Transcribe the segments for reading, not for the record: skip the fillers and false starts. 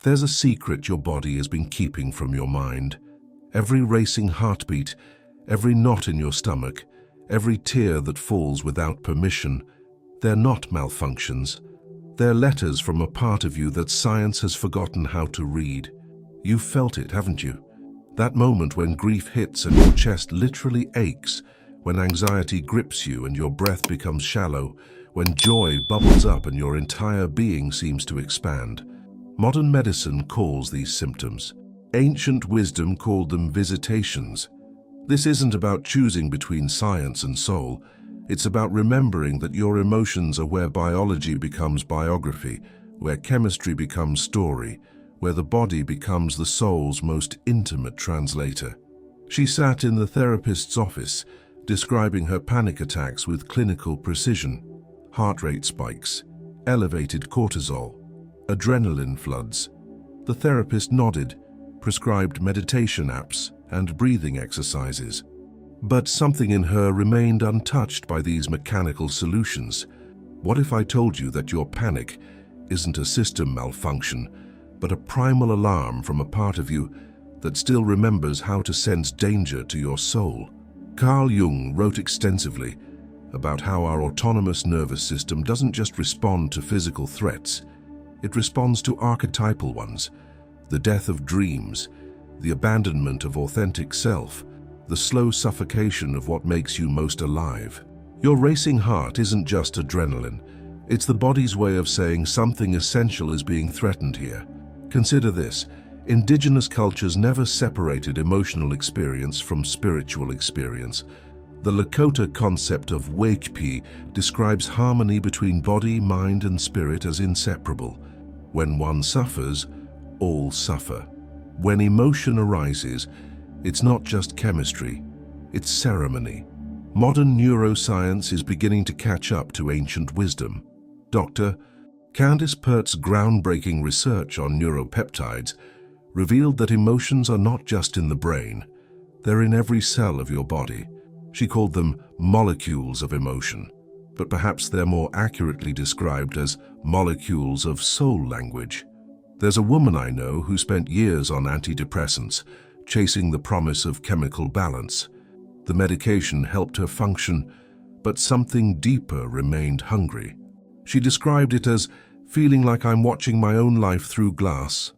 There's a secret your body has been keeping from your mind. Every racing heartbeat, every knot in your stomach, every tear that falls without permission, they're not malfunctions. They're letters from a part of you that science has forgotten how to read. You've felt it, haven't you? That moment when grief hits and your chest literally aches, when anxiety grips you and your breath becomes shallow, when joy bubbles up and your entire being seems to expand. Modern medicine calls these symptoms. Ancient wisdom called them visitations. This isn't about choosing between science and soul. It's about remembering that your emotions are where biology becomes biography, where chemistry becomes story, where the body becomes the soul's most intimate translator. She sat in the therapist's office, describing her panic attacks with clinical precision. Heart rate spikes, elevated cortisol, adrenaline floods. The therapist nodded, prescribed meditation apps and breathing exercises. But something in her remained untouched by these mechanical solutions. What if I told you that your panic isn't a system malfunction, but a primal alarm from a part of you that still remembers how to sense danger to your soul? Carl Jung wrote extensively about how our autonomous nervous system doesn't just respond to physical threats, it responds to archetypal ones, the death of dreams, the abandonment of authentic self, the slow suffocation of what makes you most alive. Your racing heart isn't just adrenaline, it's the body's way of saying something essential is being threatened here. Consider this. Indigenous cultures never separated emotional experience from spiritual experience. The Lakota concept of Wakepi describes harmony between body, mind, and spirit as inseparable. When one suffers, all suffer. When emotion arises, it's not just chemistry, it's ceremony. Modern neuroscience is beginning to catch up to ancient wisdom. Dr. Candice Pert's groundbreaking research on neuropeptides revealed that emotions are not just in the brain, they're in every cell of your body. She called them molecules of emotion, but perhaps they're more accurately described as molecules of soul language. There's a woman I know who spent years on antidepressants, chasing the promise of chemical balance. The medication helped her function, but something deeper remained hungry. She described it as feeling like I'm watching my own life through glass.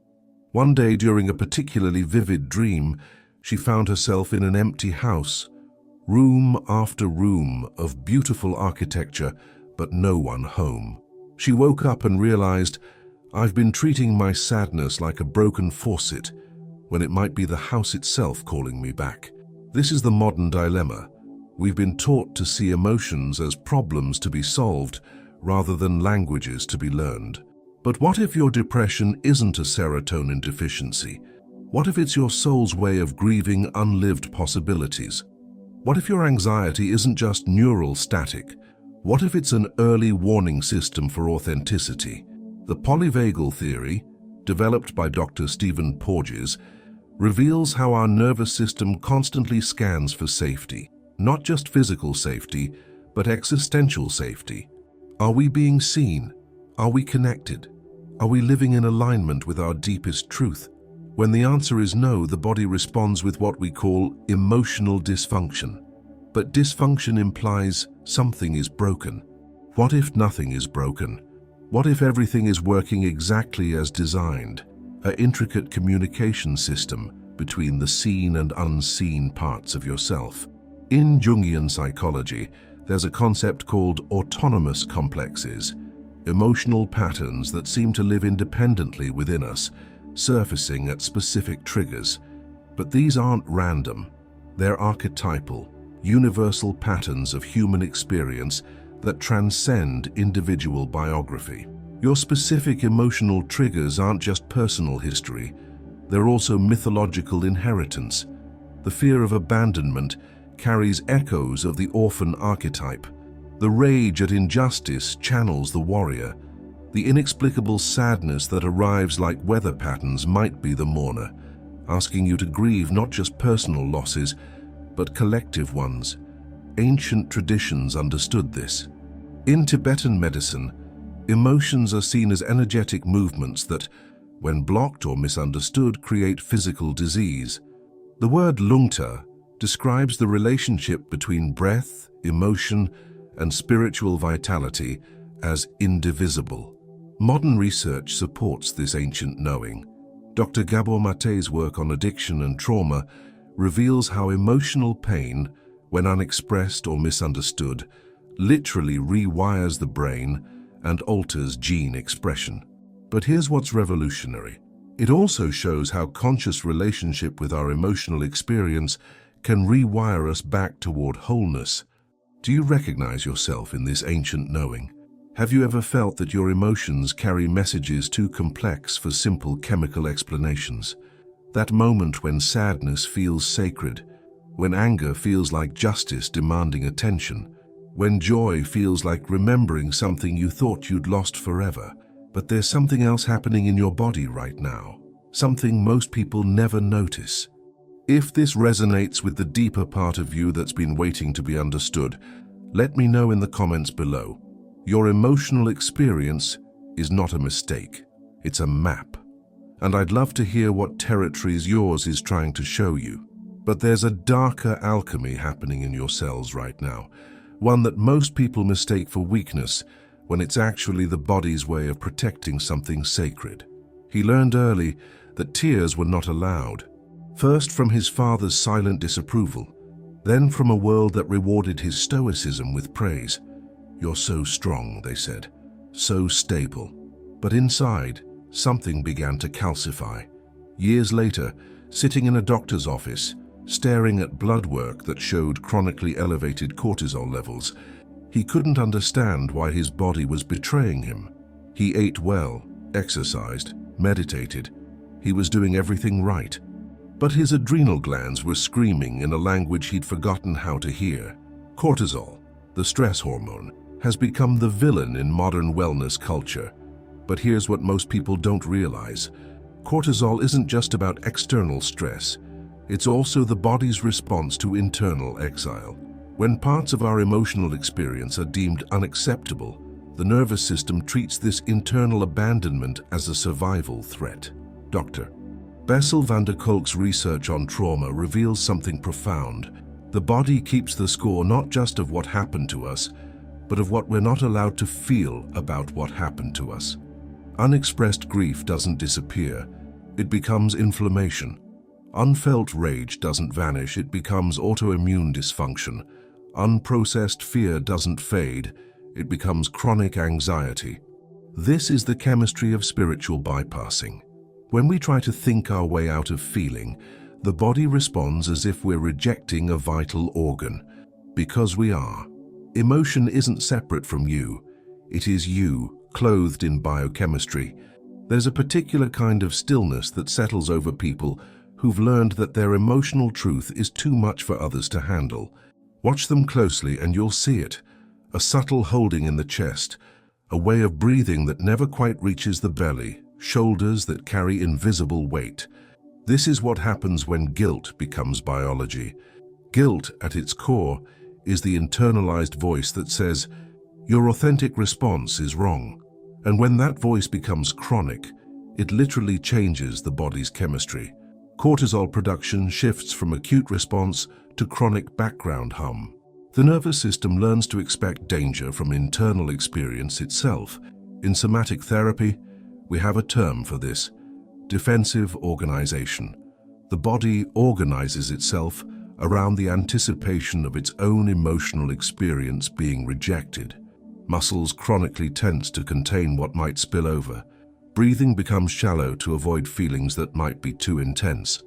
One day during a particularly vivid dream, she found herself in an empty house, room after room of beautiful architecture, but no one home. She woke up and realized, I've been treating my sadness like a broken faucet, when it might be the house itself calling me back. This is the modern dilemma. We've been taught to see emotions as problems to be solved, rather than languages to be learned. But what if your depression isn't a serotonin deficiency? What if it's your soul's way of grieving unlived possibilities? What if your anxiety isn't just neural static? What if it's an early warning system for authenticity? The polyvagal theory, developed by Dr. Stephen Porges, reveals how our nervous system constantly scans for safety. Not just physical safety, but existential safety. Are we being seen? Are we connected? Are we living in alignment with our deepest truth? When the answer is no, the body responds with what we call emotional dysfunction. But dysfunction implies something is broken. What if nothing is broken? What if everything is working exactly as designed? An intricate communication system between the seen and unseen parts of yourself. In Jungian psychology, there's a concept called autonomous complexes, emotional patterns that seem to live independently within us, surfacing at specific triggers. But these aren't random. They're archetypal, universal patterns of human experience that transcend individual biography. Your specific emotional triggers aren't just personal history, they're also mythological inheritance. The fear of abandonment carries echoes of the orphan archetype. The rage at injustice channels the warrior. The inexplicable sadness that arrives like weather patterns might be the mourner, asking you to grieve not just personal losses, but collective ones. Ancient traditions understood this. In Tibetan medicine, emotions are seen as energetic movements that, when blocked or misunderstood, create physical disease. The word lungta describes the relationship between breath, emotion, and spiritual vitality as indivisible. Modern research supports this ancient knowing. Dr. Gabor Mate's work on addiction and trauma reveals how emotional pain, when unexpressed or misunderstood, literally rewires the brain and alters gene expression. But here's what's revolutionary. It also shows how conscious relationship with our emotional experience can rewire us back toward wholeness. Do you recognize yourself in this ancient knowing? Have you ever felt that your emotions carry messages too complex for simple chemical explanations? That moment when sadness feels sacred, when anger feels like justice demanding attention, when joy feels like remembering something you thought you'd lost forever, but there's something else happening in your body right now, something most people never notice. If this resonates with the deeper part of you that's been waiting to be understood, let me know in the comments below. Your emotional experience is not a mistake, it's a map. And I'd love to hear what territories yours is trying to show you. But there's a darker alchemy happening in your cells right now, one that most people mistake for weakness when it's actually the body's way of protecting something sacred. He learned early that tears were not allowed, first from his father's silent disapproval, then from a world that rewarded his stoicism with praise. "You're so strong," they said, "so stable." But inside, something began to calcify. Years later, sitting in a doctor's office, staring at blood work that showed chronically elevated cortisol levels, he couldn't understand why his body was betraying him. He ate well, exercised, meditated. He was doing everything right. But his adrenal glands were screaming in a language he'd forgotten how to hear. Cortisol, the stress hormone, has become the villain in modern wellness culture. But here's what most people don't realize. Cortisol isn't just about external stress. It's also the body's response to internal exile. When parts of our emotional experience are deemed unacceptable, the nervous system treats this internal abandonment as a survival threat. Dr. Bessel van der Kolk's research on trauma reveals something profound. The body keeps the score not just of what happened to us, but of what we're not allowed to feel about what happened to us. Unexpressed grief doesn't disappear, it becomes inflammation. Unfelt rage doesn't vanish, it becomes autoimmune dysfunction. Unprocessed fear doesn't fade, it becomes chronic anxiety. This is the chemistry of spiritual bypassing. When we try to think our way out of feeling, the body responds as if we're rejecting a vital organ. Because we are. Emotion isn't separate from you. It is you, clothed in biochemistry. There's a particular kind of stillness that settles over people who've learned that their emotional truth is too much for others to handle. Watch them closely and you'll see it. A subtle holding in the chest, a way of breathing that never quite reaches the belly, shoulders that carry invisible weight. This is what happens when guilt becomes biology. Guilt, at its core, is the internalized voice that says, your authentic response is wrong. And when that voice becomes chronic, it literally changes the body's chemistry. Cortisol production shifts from acute response to chronic background hum. The nervous system learns to expect danger from internal experience itself. In somatic therapy, we have a term for this: defensive organization. The body organizes itself around the anticipation of its own emotional experience being rejected. Muscles chronically tense to contain what might spill over. Breathing becomes shallow to avoid feelings that might be too intense.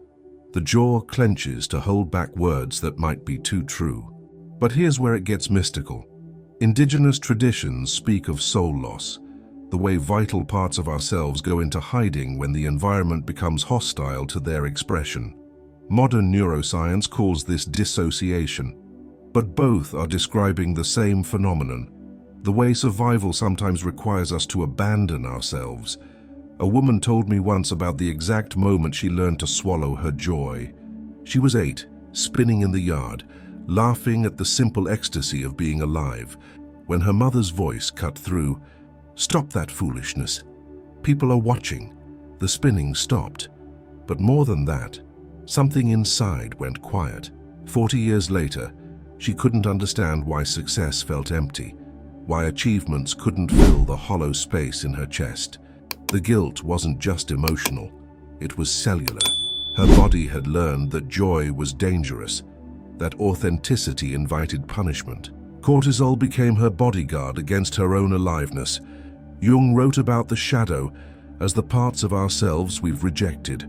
The jaw clenches to hold back words that might be too true. But here's where it gets mystical. Indigenous traditions speak of soul loss, the way vital parts of ourselves go into hiding when the environment becomes hostile to their expression. Modern neuroscience calls this dissociation, but both are describing the same phenomenon, the way survival sometimes requires us to abandon ourselves. A woman told me once about the exact moment she learned to swallow her joy. She was 8, spinning in the yard, laughing at the simple ecstasy of being alive, when her mother's voice cut through. "Stop that foolishness. People are watching." The spinning stopped. But more than that, something inside went quiet. 40 years later, she couldn't understand why success felt empty, why achievements couldn't fill the hollow space in her chest. The guilt wasn't just emotional, it was cellular. Her body had learned that joy was dangerous, that authenticity invited punishment. Cortisol became her bodyguard against her own aliveness. Jung wrote about the shadow as the parts of ourselves we've rejected,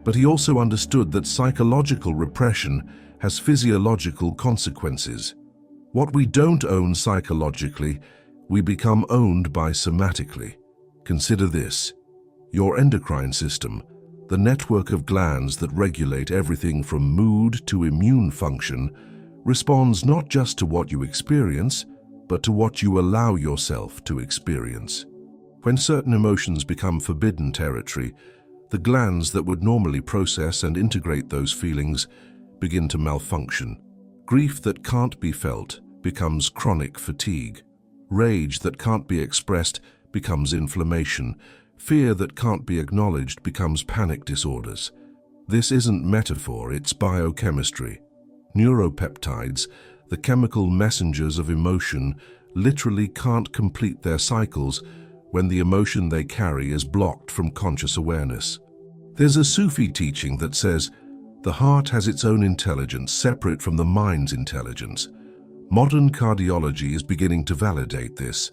but he also understood that psychological repression has physiological consequences. What we don't own psychologically, we become owned by somatically. Consider this: your endocrine system, the network of glands that regulate everything from mood to immune function, responds not just to what you experience, but to what you allow yourself to experience. When certain emotions become forbidden territory, the glands that would normally process and integrate those feelings begin to malfunction. Grief that can't be felt becomes chronic fatigue. Rage that can't be expressed becomes inflammation. Fear that can't be acknowledged becomes panic disorders. This isn't metaphor, it's biochemistry. Neuropeptides, the chemical messengers of emotion, literally can't complete their cycles when the emotion they carry is blocked from conscious awareness. There's a Sufi teaching that says, the heart has its own intelligence separate from the mind's intelligence. Modern cardiology is beginning to validate this.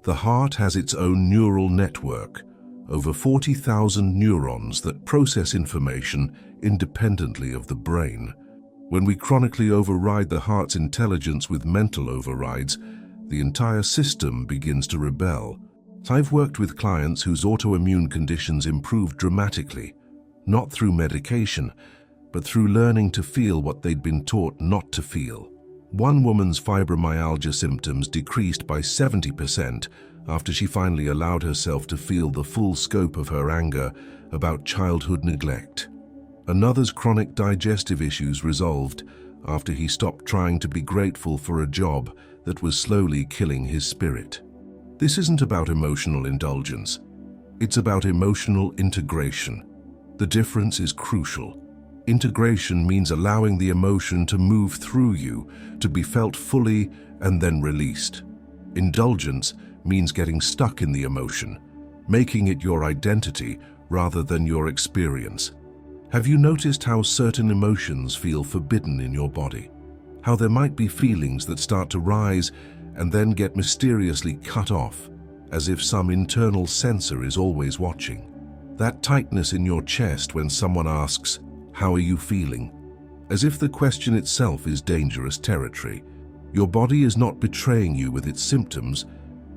The heart has its own neural network, over 40,000 neurons that process information independently of the brain. When we chronically override the heart's intelligence with mental overrides, the entire system begins to rebel. I've worked with clients whose autoimmune conditions improved dramatically, not through medication, but through learning to feel what they'd been taught not to feel. One woman's fibromyalgia symptoms decreased by 70% after she finally allowed herself to feel the full scope of her anger about childhood neglect. Another's chronic digestive issues resolved after he stopped trying to be grateful for a job that was slowly killing his spirit. This isn't about emotional indulgence. It's about emotional integration. The difference is crucial. Integration means allowing the emotion to move through you, to be felt fully and then released. Indulgence means getting stuck in the emotion, making it your identity rather than your experience. Have you noticed how certain emotions feel forbidden in your body? How there might be feelings that start to rise and then get mysteriously cut off, as if some internal censor is always watching. That tightness in your chest when someone asks, "How are you feeling?" As if the question itself is dangerous territory. Your body is not betraying you with its symptoms,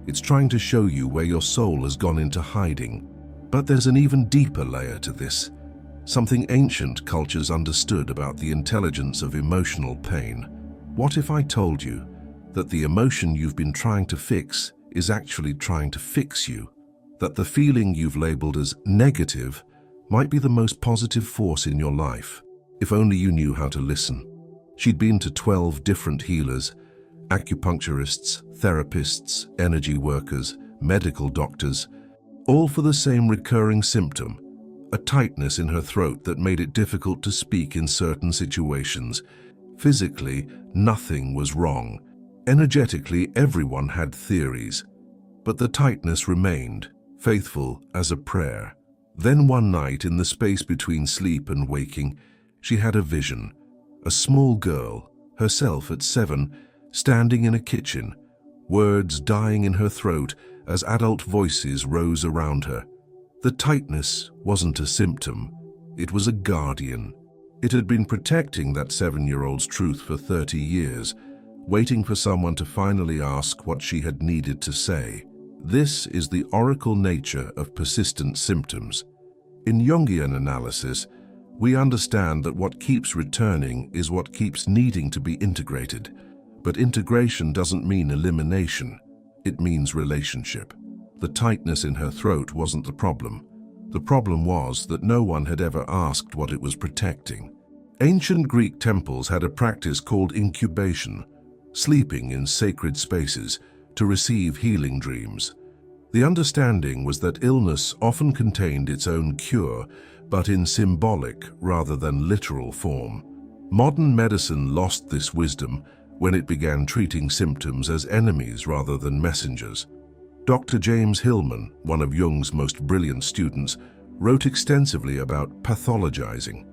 it's trying to show you where your soul has gone into hiding. But there's an even deeper layer to this, something ancient cultures understood about the intelligence of emotional pain. What if I told you that the emotion you've been trying to fix is actually trying to fix you? That the feeling you've labeled as negative might be the most positive force in your life, if only you knew how to listen. She'd been to 12 different healers, acupuncturists, therapists, energy workers, medical doctors, all for the same recurring symptom, a tightness in her throat that made it difficult to speak in certain situations. Physically, nothing was wrong. Energetically, everyone had theories, but the tightness remained, faithful as a prayer. Then one night, in the space between sleep and waking, she had a vision. A small girl, herself at 7, standing in a kitchen, words dying in her throat as adult voices rose around her. The tightness wasn't a symptom, it was a guardian. It had been protecting that 7-year-old's truth for 30 years, waiting for someone to finally ask what she had needed to say. This is the oracle nature of persistent symptoms. In Jungian analysis, we understand that what keeps returning is what keeps needing to be integrated. But integration doesn't mean elimination, it means relationship. The tightness in her throat wasn't the problem. The problem was that no one had ever asked what it was protecting. Ancient Greek temples had a practice called incubation, sleeping in sacred spaces to receive healing dreams. The understanding was that illness often contained its own cure, but in symbolic rather than literal form. Modern medicine lost this wisdom when it began treating symptoms as enemies rather than messengers. Dr. James Hillman, one of Jung's most brilliant students, wrote extensively about pathologizing,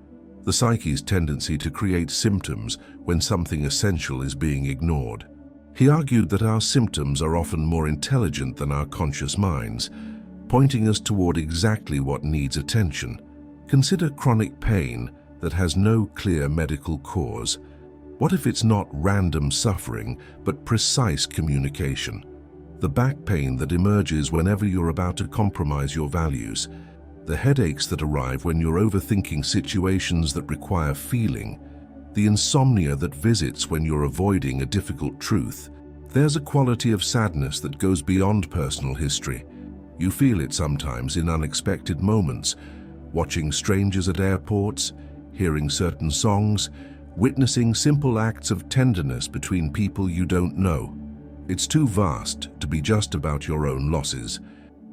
the psyche's tendency to create symptoms when something essential is being ignored. He argued that our symptoms are often more intelligent than our conscious minds, pointing us toward exactly what needs attention. Consider chronic pain that has no clear medical cause. What if it's not random suffering, but precise communication? The back pain that emerges whenever you're about to compromise your values, the headaches that arrive when you're overthinking situations that require feeling, the insomnia that visits when you're avoiding a difficult truth. There's a quality of sadness that goes beyond personal history. You feel it sometimes in unexpected moments, watching strangers at airports, hearing certain songs, witnessing simple acts of tenderness between people you don't know. It's too vast to be just about your own losses.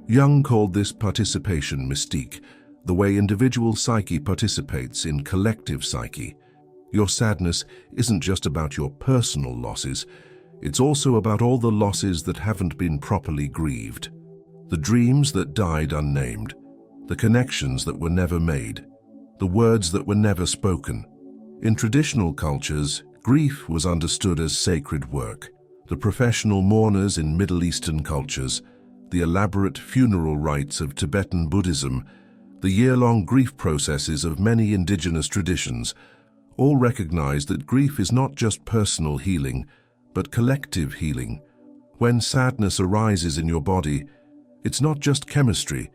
Jung called this participation mystique, the way individual psyche participates in collective psyche. Your sadness isn't just about your personal losses, it's also about all the losses that haven't been properly grieved. The dreams that died unnamed, the connections that were never made, the words that were never spoken. In traditional cultures, grief was understood as sacred work. The professional mourners in Middle Eastern cultures, the elaborate funeral rites of Tibetan Buddhism, the year-long grief processes of many indigenous traditions, all recognize that grief is not just personal healing, but collective healing. When sadness arises in your body, it's not just chemistry,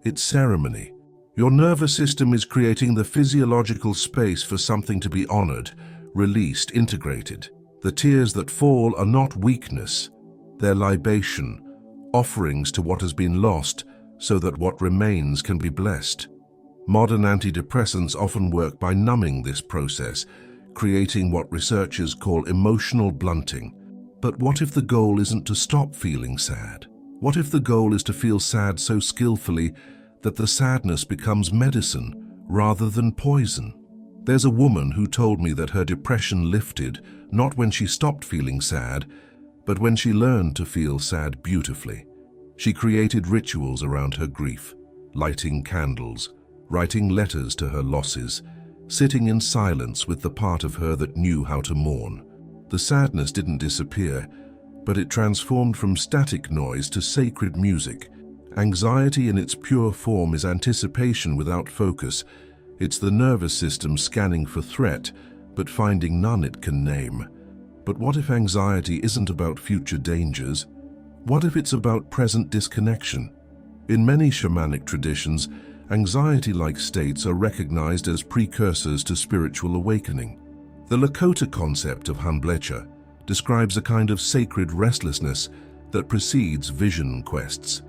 it's ceremony. Your nervous system is creating the physiological space for something to be honored, released, integrated. The tears that fall are not weakness, they're libation, offerings to what has been lost so that what remains can be blessed. Modern antidepressants often work by numbing this process, creating what researchers call emotional blunting. But what if the goal isn't to stop feeling sad? What if the goal is to feel sad so skillfully that the sadness becomes medicine rather than poison? There's a woman who told me that her depression lifted not when she stopped feeling sad, but when she learned to feel sad beautifully. She created rituals around her grief, lighting candles, writing letters to her losses, sitting in silence with the part of her that knew how to mourn. The sadness didn't disappear, but it transformed from static noise to sacred music. Anxiety in its pure form is anticipation without focus. It's the nervous system scanning for threat, but finding none it can name. But what if anxiety isn't about future dangers? What if it's about present disconnection? In many shamanic traditions, anxiety-like states are recognized as precursors to spiritual awakening. The Lakota concept of Hanblecha describes a kind of sacred restlessness that precedes vision quests,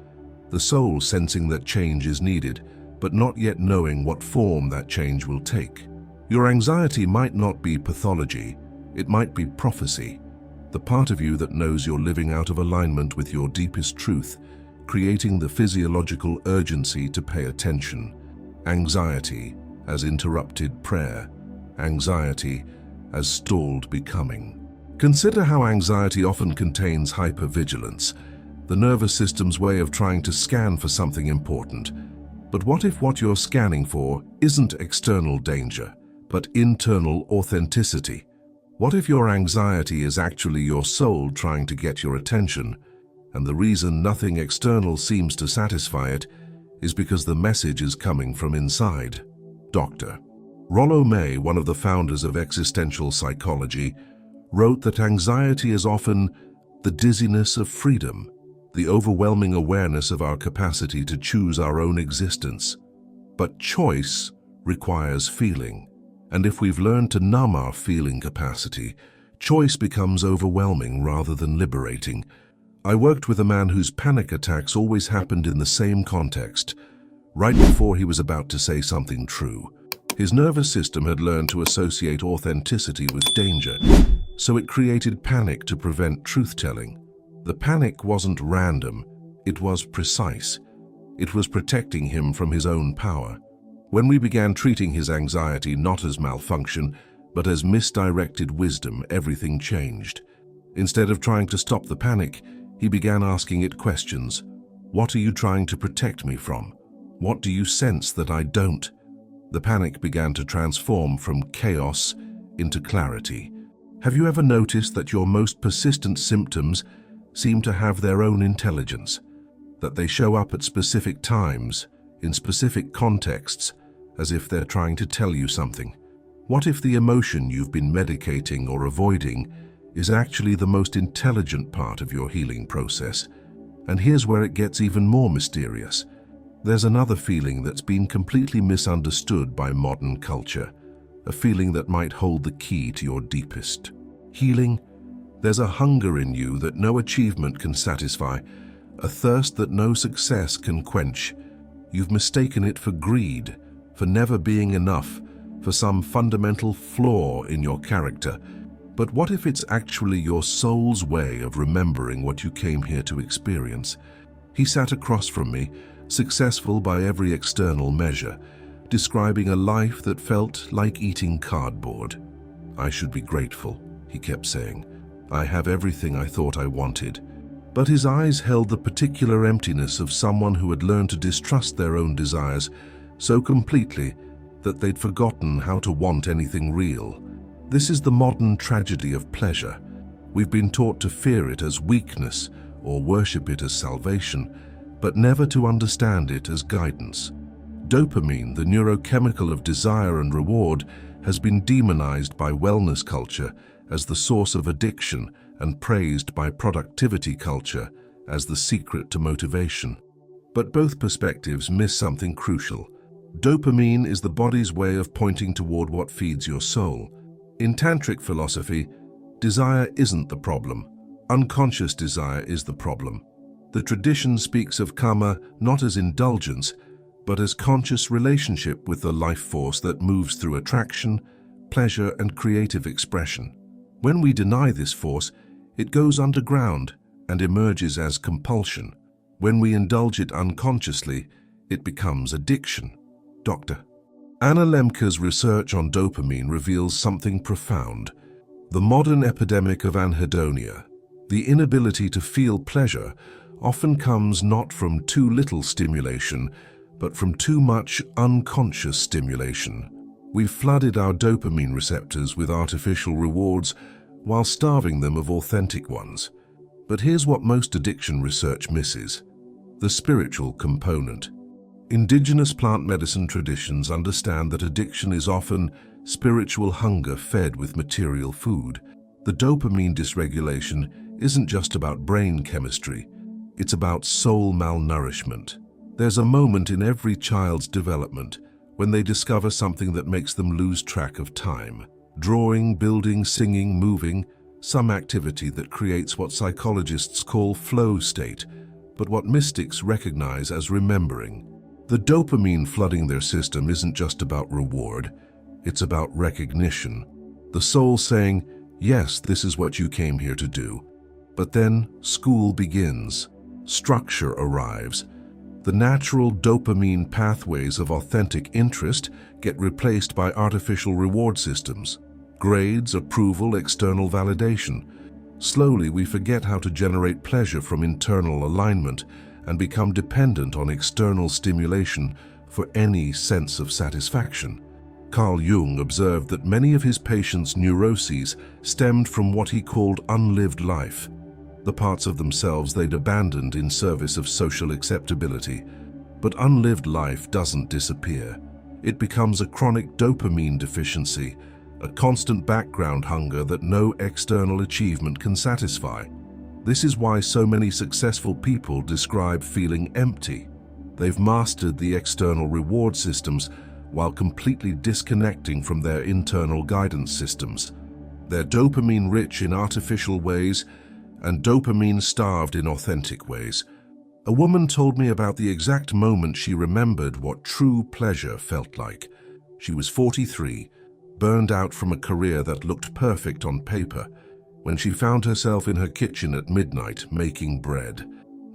the soul sensing that change is needed, but not yet knowing what form that change will take. Your anxiety might not be pathology, it might be prophecy, the part of you that knows you're living out of alignment with your deepest truth, creating the physiological urgency to pay attention. Anxiety as interrupted prayer, anxiety as stalled becoming. Consider how anxiety often contains hypervigilance, the nervous system's way of trying to scan for something important. But what if what you're scanning for isn't external danger, but internal authenticity? What if your anxiety is actually your soul trying to get your attention, and the reason nothing external seems to satisfy it is because the message is coming from inside? Dr. Rollo May, one of the founders of existential psychology, wrote that anxiety is often the dizziness of freedom, the overwhelming awareness of our capacity to choose our own existence. But choice requires feeling, and if we've learned to numb our feeling capacity, choice becomes overwhelming rather than liberating. I worked with a man whose panic attacks always happened in the same context, right before he was about to say something true. His nervous system had learned to associate authenticity with danger, so it created panic to prevent truth-telling. The panic wasn't random, It was precise. It was protecting him from his own power. When we began treating his anxiety not as malfunction, but as misdirected wisdom, everything changed. Instead of trying to stop the panic, he began asking it questions. What are you trying to protect me from? What do you sense that I don't? The panic began to transform from chaos into clarity. Have you ever noticed that your most persistent symptoms seem to have their own intelligence? That they show up at specific times, in specific contexts, as if they're trying to tell you something? What if the emotion you've been medicating or avoiding is actually the most intelligent part of your healing process? And here's where it gets even more mysterious. There's another feeling that's been completely misunderstood by modern culture, a feeling that might hold the key to your deepest healing. There's a hunger in you that no achievement can satisfy, a thirst that no success can quench. You've mistaken it for greed, for never being enough, for some fundamental flaw in your character. But what if it's actually your soul's way of remembering what you came here to experience? He sat across from me, successful by every external measure, describing a life that felt like eating cardboard. I should be grateful, he kept saying. I have everything I thought I wanted. But his eyes held the particular emptiness of someone who had learned to distrust their own desires so completely that they'd forgotten how to want anything real. This is the modern tragedy of pleasure. We've been taught to fear it as weakness or worship it as salvation, but never to understand it as guidance. Dopamine, the neurochemical of desire and reward, has been demonized by wellness culture as the source of addiction and praised by productivity culture as the secret to motivation. But both perspectives miss something crucial. Dopamine is the body's way of pointing toward what feeds your soul. In tantric philosophy, desire isn't the problem. Unconscious desire is the problem. The tradition speaks of karma not as indulgence, but as conscious relationship with the life force that moves through attraction, pleasure, and creative expression. When we deny this force, it goes underground and emerges as compulsion. When we indulge it unconsciously, it becomes addiction. Dr. Anna Lemke's research on dopamine reveals something profound. The modern epidemic of anhedonia, the inability to feel pleasure, often comes not from too little stimulation, but from too much unconscious stimulation. We've flooded our dopamine receptors with artificial rewards while starving them of authentic ones. But here's what most addiction research misses: the spiritual component. Indigenous plant medicine traditions understand that addiction is often spiritual hunger fed with material food. The dopamine dysregulation isn't just about brain chemistry, it's about soul malnourishment. There's a moment in every child's development when they discover something that makes them lose track of time. Drawing, building, singing, moving, some activity that creates what psychologists call flow state, but what mystics recognize as remembering. The dopamine flooding their system isn't just about reward, it's about recognition. The soul saying, yes, this is what you came here to do. But then school begins. Structure arrives. The natural dopamine pathways of authentic interest get replaced by artificial reward systems. Grades, approval, external validation. Slowly, we forget how to generate pleasure from internal alignment and become dependent on external stimulation for any sense of satisfaction. Carl Jung observed that many of his patients' neuroses stemmed from what he called unlived life, the parts of themselves they'd abandoned in service of social acceptability. But unlived life doesn't disappear. It becomes a chronic dopamine deficiency, a constant background hunger that no external achievement can satisfy. This is why so many successful people describe feeling empty. They've mastered the external reward systems while completely disconnecting from their internal guidance systems. They're dopamine-rich in artificial ways and dopamine-starved in authentic ways. A woman told me about the exact moment she remembered what true pleasure felt like. She was 43, burned out from a career that looked perfect on paper, when she found herself in her kitchen at midnight making bread.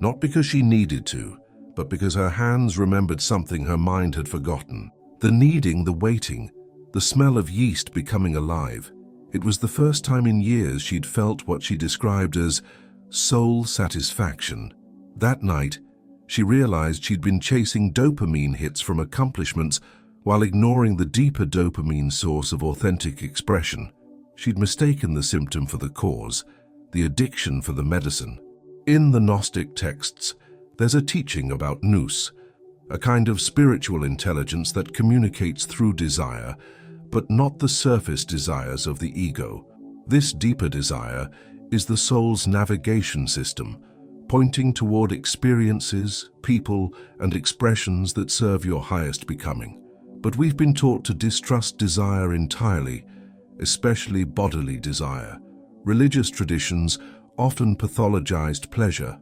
Not because she needed to, but because her hands remembered something her mind had forgotten. The kneading, the waiting, the smell of yeast becoming alive. It was the first time in years she'd felt what she described as soul satisfaction. That night, she realized she'd been chasing dopamine hits from accomplishments while ignoring the deeper dopamine source of authentic expression. She'd mistaken the symptom for the cause, the addiction for the medicine. In the Gnostic texts, there's a teaching about nous, a kind of spiritual intelligence that communicates through desire, but not the surface desires of the ego. This deeper desire is the soul's navigation system, pointing toward experiences, people, and expressions that serve your highest becoming. But we've been taught to distrust desire entirely, especially bodily desire. Religious traditions often pathologized pleasure.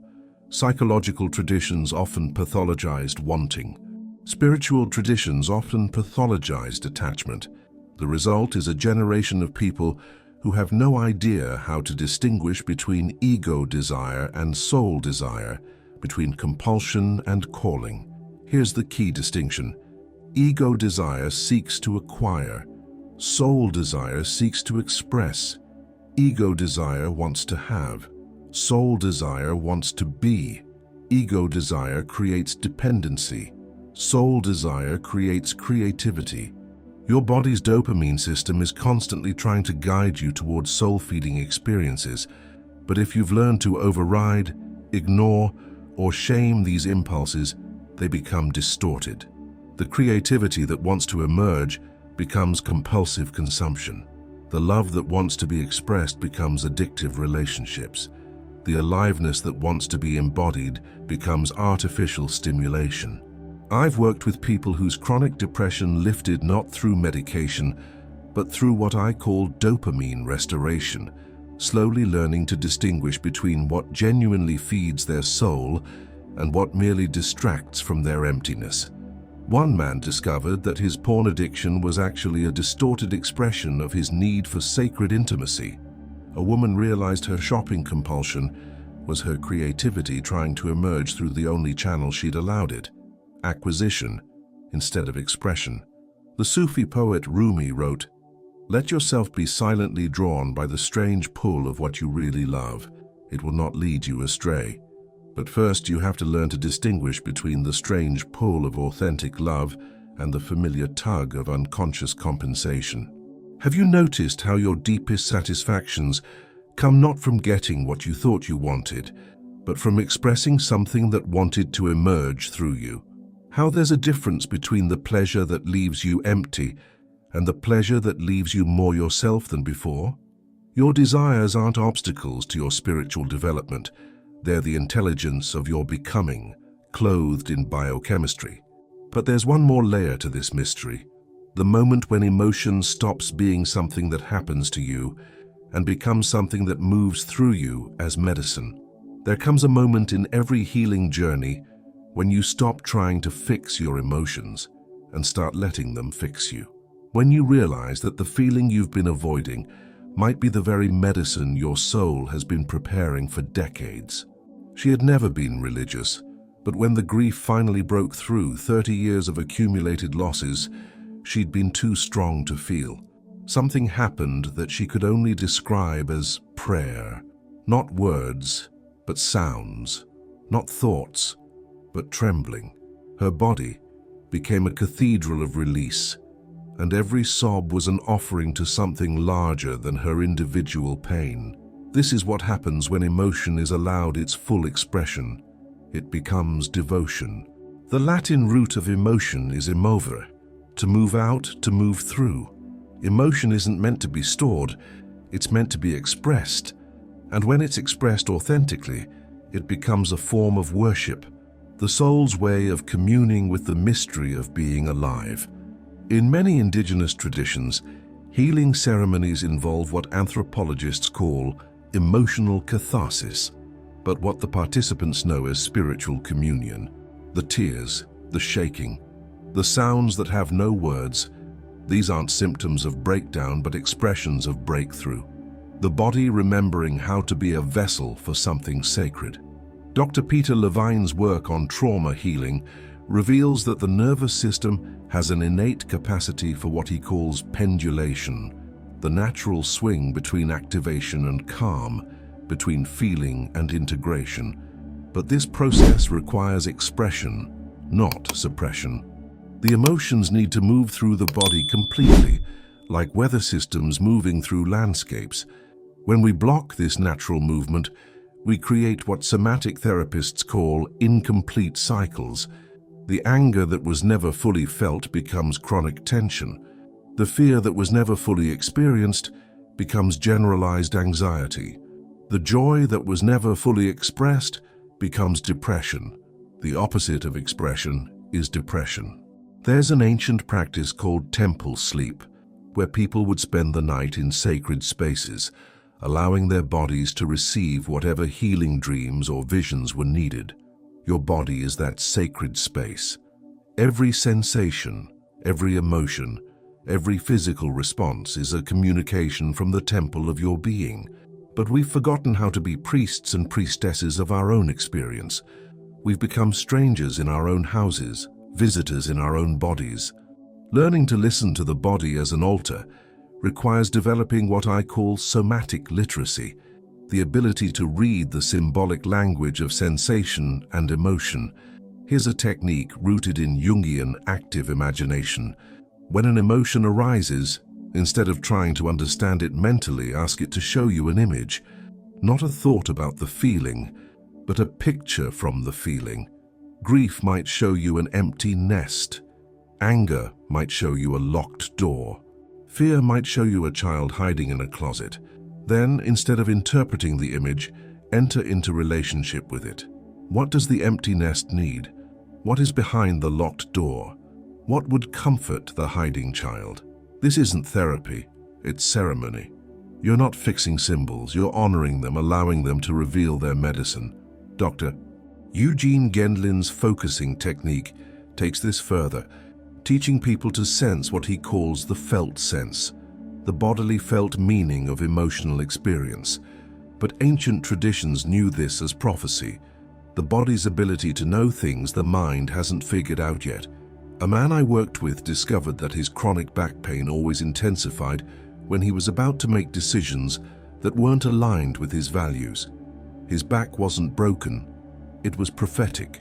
Psychological traditions often pathologized wanting. Spiritual traditions often pathologized attachment. The result is a generation of people who have no idea how to distinguish between ego desire and soul desire, between compulsion and calling. Here's the key distinction. Ego desire seeks to acquire. Soul desire seeks to express. Ego desire wants to have. Soul desire wants to be. Ego desire creates dependency. Soul desire creates creativity. Your body's dopamine system is constantly trying to guide you towards soul-feeding experiences, but if you've learned to override, ignore, or shame these impulses, they become distorted. The creativity that wants to emerge becomes compulsive consumption. The love that wants to be expressed becomes addictive relationships. The aliveness that wants to be embodied becomes artificial stimulation. I've worked with people whose chronic depression lifted not through medication, but through what I call dopamine restoration, slowly learning to distinguish between what genuinely feeds their soul and what merely distracts from their emptiness. One man discovered that his porn addiction was actually a distorted expression of his need for sacred intimacy. A woman realized her shopping compulsion was her creativity trying to emerge through the only channel she'd allowed it: acquisition instead of expression. The Sufi poet Rumi wrote, "Let yourself be silently drawn by the strange pull of what you really love. It will not lead you astray. But first you have to learn to distinguish between the strange pull of authentic love and the familiar tug of unconscious compensation." Have you noticed how your deepest satisfactions come not from getting what you thought you wanted, but from expressing something that wanted to emerge through you? How there's a difference between the pleasure that leaves you empty and the pleasure that leaves you more yourself than before? Your desires aren't obstacles to your spiritual development. They're the intelligence of your becoming, clothed in biochemistry. But there's one more layer to this mystery. The moment when emotion stops being something that happens to you and becomes something that moves through you as medicine. There comes a moment in every healing journey when you stop trying to fix your emotions and start letting them fix you. When you realize that the feeling you've been avoiding might be the very medicine your soul has been preparing for decades. She had never been religious, but when the grief finally broke through 30 years of accumulated losses, she'd been too strong to feel. Something happened that she could only describe as prayer. Not words, but sounds. Not thoughts, but trembling. Her body became a cathedral of release, and every sob was an offering to something larger than her individual pain. This is what happens when emotion is allowed its full expression. It becomes devotion. The Latin root of emotion is emovere, to move out, to move through. Emotion isn't meant to be stored, it's meant to be expressed. And when it's expressed authentically, it becomes a form of worship, the soul's way of communing with the mystery of being alive. In many indigenous traditions, healing ceremonies involve what anthropologists call emotional catharsis, but what the participants know as spiritual communion. The tears, the shaking, the sounds that have no words, these aren't symptoms of breakdown but expressions of breakthrough. The body remembering how to be a vessel for something sacred. Dr. Peter Levine's work on trauma healing reveals that the nervous system has an innate capacity for what he calls pendulation, the natural swing between activation and calm, between feeling and integration. But this process requires expression, not suppression. The emotions need to move through the body completely, like weather systems moving through landscapes. When we block this natural movement, we create what somatic therapists call incomplete cycles. The anger that was never fully felt becomes chronic tension. The fear that was never fully experienced becomes generalized anxiety. The joy that was never fully expressed becomes depression. The opposite of expression is depression. There's an ancient practice called temple sleep, where people would spend the night in sacred spaces, allowing their bodies to receive whatever healing dreams or visions were needed. Your body is that sacred space. Every sensation, every emotion, every physical response is a communication from the temple of your being. But we've forgotten how to be priests and priestesses of our own experience. We've become strangers in our own houses, visitors in our own bodies. Learning to listen to the body as an altar requires developing what I call somatic literacy, the ability to read the symbolic language of sensation and emotion. Here's a technique rooted in Jungian active imagination. When an emotion arises, instead of trying to understand it mentally, ask it to show you an image, not a thought about the feeling, but a picture from the feeling. Grief might show you an empty nest. Anger might show you a locked door. Fear might show you a child hiding in a closet. Then, instead of interpreting the image, enter into relationship with it. What does the empty nest need? What is behind the locked door? What would comfort the hiding child? This isn't therapy, it's ceremony. You're not fixing symbols, you're honoring them, allowing them to reveal their medicine. Dr. Eugene Gendlin's focusing technique takes this further, teaching people to sense what he calls the felt sense, the bodily felt meaning of emotional experience. But ancient traditions knew this as prophecy, the body's ability to know things the mind hasn't figured out yet. A man I worked with discovered that his chronic back pain always intensified when he was about to make decisions that weren't aligned with his values. His back wasn't broken, it was prophetic.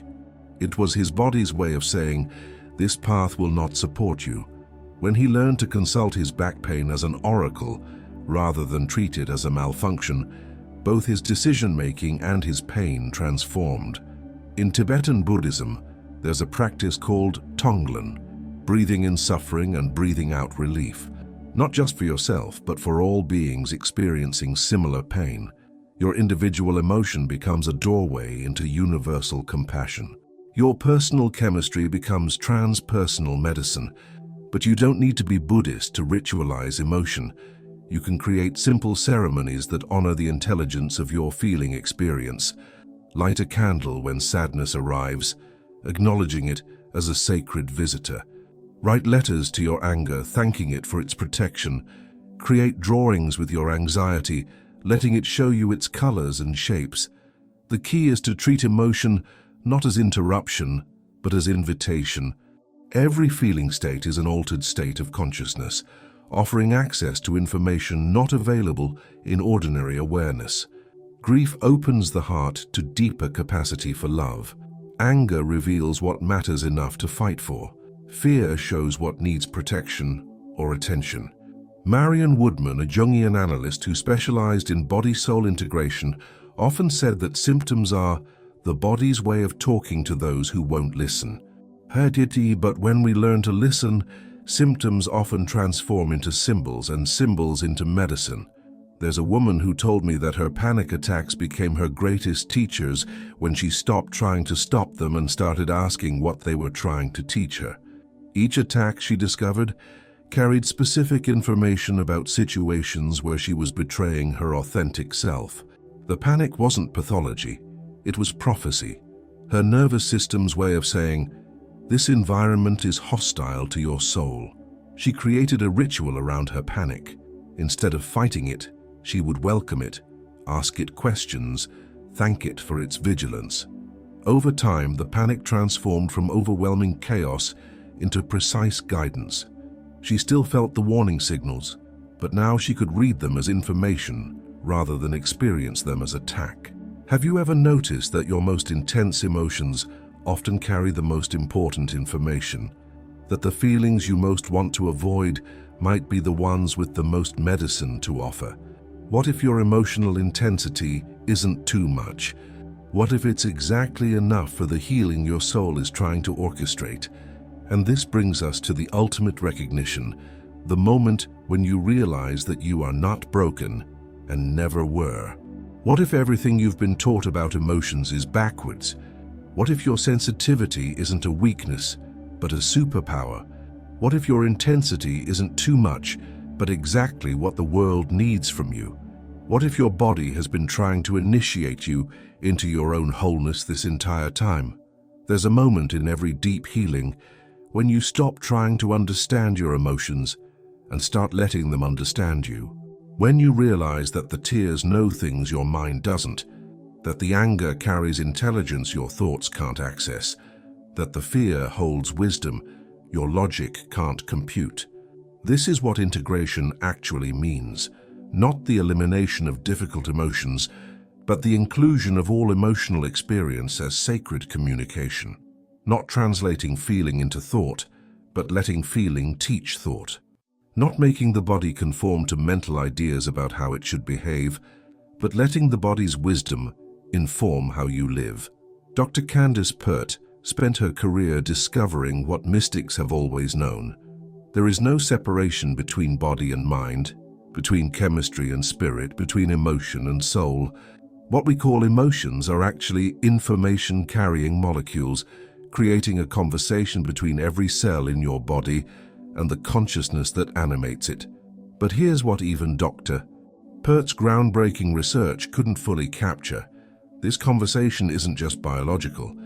It was his body's way of saying, "This path will not support you." When he learned to consult his back pain as an oracle, rather than treat it as a malfunction, both his decision-making and his pain transformed. In Tibetan Buddhism, there's a practice called Tonglen, breathing in suffering and breathing out relief, not just for yourself, but for all beings experiencing similar pain. Your individual emotion becomes a doorway into universal compassion. Your personal chemistry becomes transpersonal medicine, but you don't need to be Buddhist to ritualize emotion. You can create simple ceremonies that honor the intelligence of your feeling experience. Light a candle when sadness arrives, acknowledging it as a sacred visitor. Write letters to your anger, thanking it for its protection. Create drawings with your anxiety, letting it show you its colors and shapes. The key is to treat emotion not as interruption, but as invitation. Every feeling state is an altered state of consciousness, offering access to information not available in ordinary awareness. Grief opens the heart to deeper capacity for love. Anger reveals what matters enough to fight for. Fear shows what needs protection or attention. Marion Woodman, a Jungian analyst who specialized in body-soul integration, often said that symptoms are the body's way of talking to those who won't listen. But when we learn to listen, symptoms often transform into symbols and symbols into medicine. There's a woman who told me that her panic attacks became her greatest teachers when she stopped trying to stop them and started asking what they were trying to teach her. Each attack, she discovered, carried specific information about situations where she was betraying her authentic self. The panic wasn't pathology, it was prophecy. Her nervous system's way of saying, "This environment is hostile to your soul." She created a ritual around her panic. Instead of fighting it, she would welcome it, ask it questions, thank it for its vigilance. Over time, the panic transformed from overwhelming chaos into precise guidance. She still felt the warning signals, but now she could read them as information rather than experience them as attack. Have you ever noticed that your most intense emotions often carry the most important information? That the feelings you most want to avoid might be the ones with the most medicine to offer? What if your emotional intensity isn't too much? What if it's exactly enough for the healing your soul is trying to orchestrate? And this brings us to the ultimate recognition, the moment when you realize that you are not broken and never were. What if everything you've been taught about emotions is backwards? What if your sensitivity isn't a weakness, but a superpower? What if your intensity isn't too much, but exactly what the world needs from you? What if your body has been trying to initiate you into your own wholeness this entire time? There's a moment in every deep healing when you stop trying to understand your emotions and start letting them understand you. When you realize that the tears know things your mind doesn't, that the anger carries intelligence your thoughts can't access, that the fear holds wisdom your logic can't compute. This is what integration actually means, not the elimination of difficult emotions, but the inclusion of all emotional experience as sacred communication. Not translating feeling into thought, but letting feeling teach thought. Not making the body conform to mental ideas about how it should behave, but letting the body's wisdom inform how you live. Dr. Candace Pert spent her career discovering what mystics have always known. There is no separation between body and mind, between chemistry and spirit, between emotion and soul. What we call emotions are actually information-carrying molecules, creating a conversation between every cell in your body and the consciousness that animates it. But here's what even Dr. Pert's groundbreaking research couldn't fully capture. This conversation isn't just biological,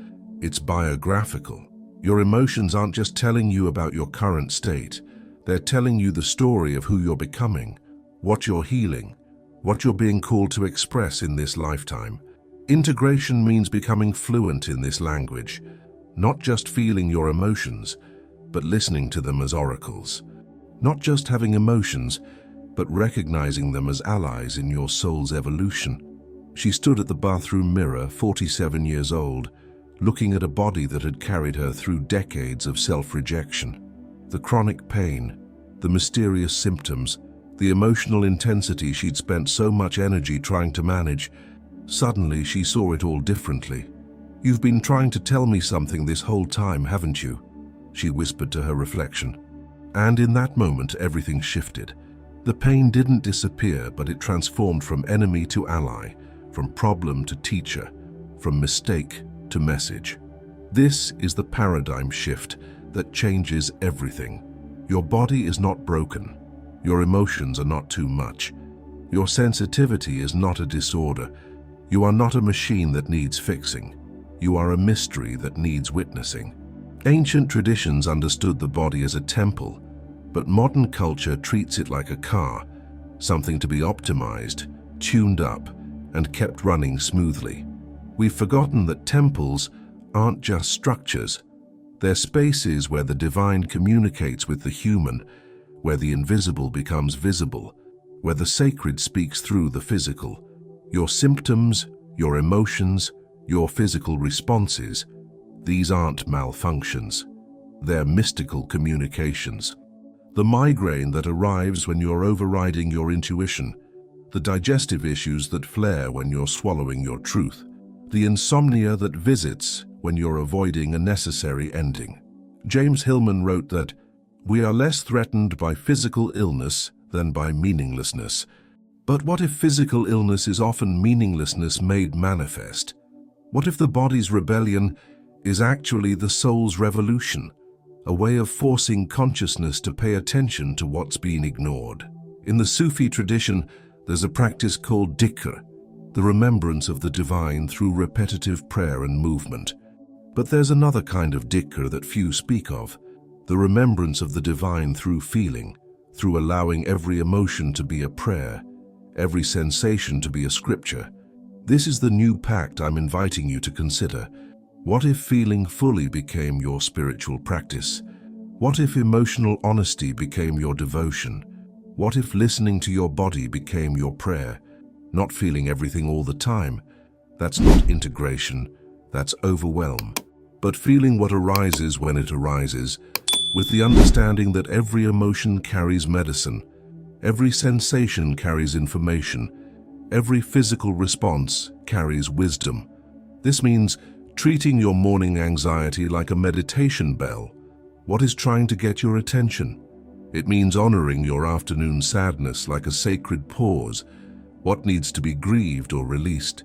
it's biographical. Your emotions aren't just telling you about your current state, they're telling you the story of who you're becoming, what you're healing, what you're being called to express in this lifetime. Integration means becoming fluent in this language, not just feeling your emotions, but listening to them as oracles. Not just having emotions, but recognizing them as allies in your soul's evolution. She stood at the bathroom mirror, 47 years old, looking at a body that had carried her through decades of self-rejection. The chronic pain, the mysterious symptoms, the emotional intensity she'd spent so much energy trying to manage. Suddenly, she saw it all differently. "You've been trying to tell me something this whole time, haven't you?" she whispered to her reflection. And in that moment, everything shifted. The pain didn't disappear, but it transformed from enemy to ally, from problem to teacher, from mistake to message. This is the paradigm shift that changes everything. Your body is not broken. Your emotions are not too much. Your sensitivity is not a disorder. You are not a machine that needs fixing. You are a mystery that needs witnessing. Ancient traditions understood the body as a temple, but modern culture treats it like a car, something to be optimized, tuned up, and kept running smoothly. We've forgotten that temples aren't just structures. They're spaces where the divine communicates with the human, where the invisible becomes visible, where the sacred speaks through the physical. Your symptoms, your emotions, your physical responses, these aren't malfunctions. They're mystical communications. The migraine that arrives when you're overriding your intuition, the digestive issues that flare when you're swallowing your truth, the insomnia that visits when you're avoiding a necessary ending. James Hillman wrote that, "We are less threatened by physical illness than by meaninglessness." But what if physical illness is often meaninglessness made manifest? What if the body's rebellion is actually the soul's revolution, a way of forcing consciousness to pay attention to what's being ignored? In the Sufi tradition, there's a practice called dhikr, the remembrance of the divine through repetitive prayer and movement. But there's another kind of dhikr that few speak of, the remembrance of the divine through feeling, through allowing every emotion to be a prayer, every sensation to be a scripture, This is the new pact I'm inviting you to consider. What if feeling fully became your spiritual practice? What if emotional honesty became your devotion? What if listening to your body became your prayer? Not feeling everything all the time. That's not integration, that's overwhelm. But feeling what arises when it arises, with the understanding that every emotion carries medicine, every sensation carries information, every physical response carries wisdom. This means treating your morning anxiety like a meditation bell. What is trying to get your attention? It means honoring your afternoon sadness like a sacred pause. What needs to be grieved or released?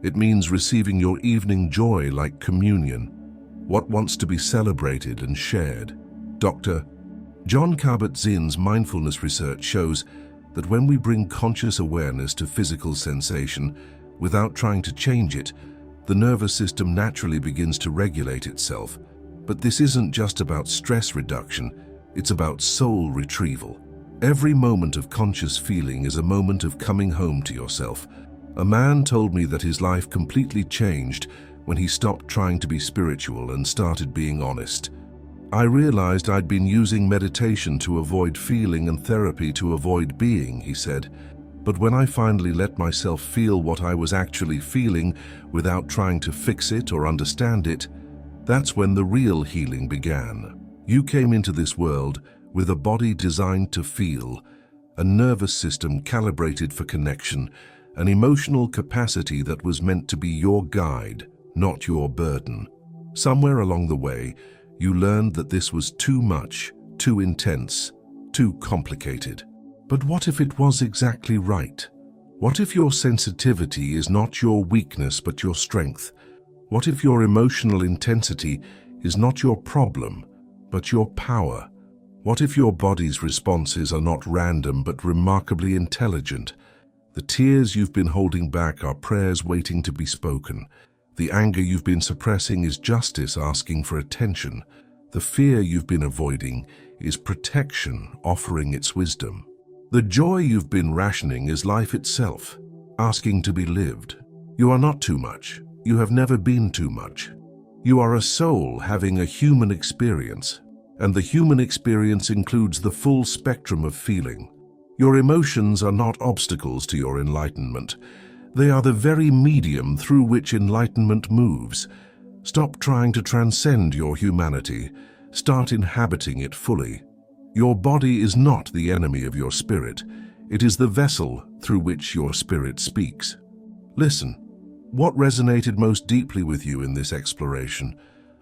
It means receiving your evening joy like communion. What wants to be celebrated and shared? Dr. Jon Kabat-Zinn's mindfulness research shows that when we bring conscious awareness to physical sensation without trying to change it, the nervous system naturally begins to regulate itself. But this isn't just about stress reduction, it's about soul retrieval. Every moment of conscious feeling is a moment of coming home to yourself. A man told me that his life completely changed when he stopped trying to be spiritual and started being honest. I realized I'd been using meditation to avoid feeling and therapy to avoid being, he said. But when I finally let myself feel what I was actually feeling without trying to fix it or understand it, that's when the real healing began. You came into this world with a body designed to feel, a nervous system calibrated for connection, an emotional capacity that was meant to be your guide, not your burden. Somewhere along the way, you learned that this was too much, too intense, too complicated. But what if it was exactly right? What if your sensitivity is not your weakness but your strength? What if your emotional intensity is not your problem but your power? What if your body's responses are not random but remarkably intelligent? The tears you've been holding back are prayers waiting to be spoken. The anger you've been suppressing is justice asking for attention. The fear you've been avoiding is protection offering its wisdom. The joy you've been rationing is life itself, asking to be lived. You are not too much. You have never been too much. You are a soul having a human experience, and the human experience includes the full spectrum of feeling. Your emotions are not obstacles to your enlightenment. They are the very medium through which enlightenment moves. Stop trying to transcend your humanity. Start inhabiting it fully. Your body is not the enemy of your spirit. It is the vessel through which your spirit speaks. Listen, what resonated most deeply with you in this exploration?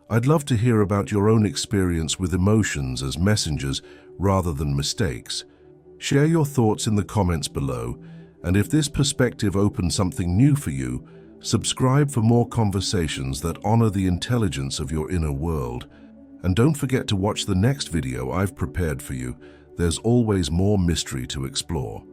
I'd love to hear about your own experience with emotions as messengers rather than mistakes. Share your thoughts in the comments below, and if this perspective opened something new for you, subscribe for more conversations that honor the intelligence of your inner world. And don't forget to watch the next video I've prepared for you. There's always more mystery to explore.